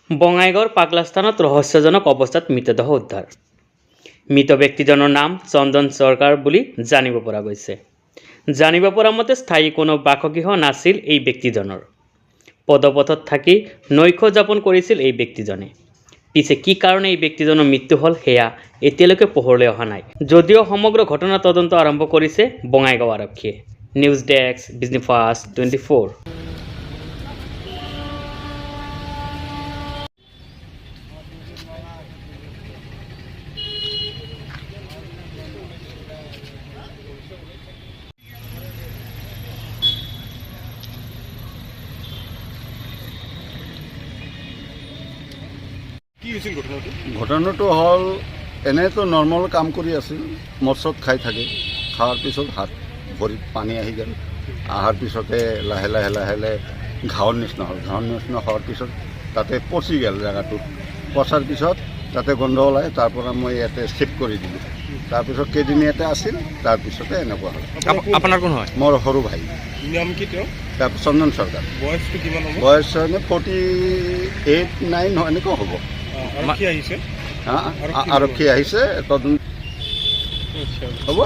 বঙাইগাঁৱৰ পাগলা স্থানত ৰহস্যজনক অৱস্থাত মৃতদেহ উদ্ধাৰ। মৃত ব্যক্তিজনৰ নাম চন্দন চৰকাৰ বুলি জানিব পৰা গৈছে। জানিব পৰা মতে স্থায়ী কোনো বাসগৃহ নাছিল এই ব্যক্তিজনৰ। পদপথত থাকি নৈশ যাপন কৰিছিল এই ব্যক্তিজনে। পিছে কি কাৰণে এই ব্যক্তিজনৰ মৃত্যু হ'ল সেয়া এতিয়ালৈকে পোহৰলৈ অহা নাই। যদিও সমগ্ৰ ঘটনাৰ তদন্ত আৰম্ভ কৰিছে বঙাইগাঁও আৰক্ষীয়ে। News desk, business fast 24। কি হৈছিল ঘটনাটো? ঘটনাটো হ'ল এনেতো নৰ্মেল কাম কৰি আছিল, মদ চদ খাই থাকে। খোৱাৰ পিছত হাত ভৰিত পানী আহি গ'ল। অহাৰ পিছতে লাহে লাহে লাহে লাহে ঘাঁহৰ নিচিনা হ'ল। ঘাঁহৰ নিচিনা হোৱাৰ পিছত তাতে পচি গ'ল জেগাটোত। পচাৰ পিছত তাতে গোন্ধ ওলাই, তাৰ পৰা মই ইয়াতে চিফ্ট কৰি দিলোঁ। তাৰপিছত কেইদিন ইয়াতে আছিল, তাৰপিছতে এনেকুৱা হ'ল। আপোনাৰ কোন হয়? মোৰ সৰু ভাই। নাম কি তেওঁ? তাৰপিছত চন্দন চৰকাৰ। বয়সটো কিমান হ'ব? বয়স 48, 49 এনেকুৱা হ'ব। আৰক্ষী আহিছে? আৰক্ষী আহিছে, তদন্ত হ'ব।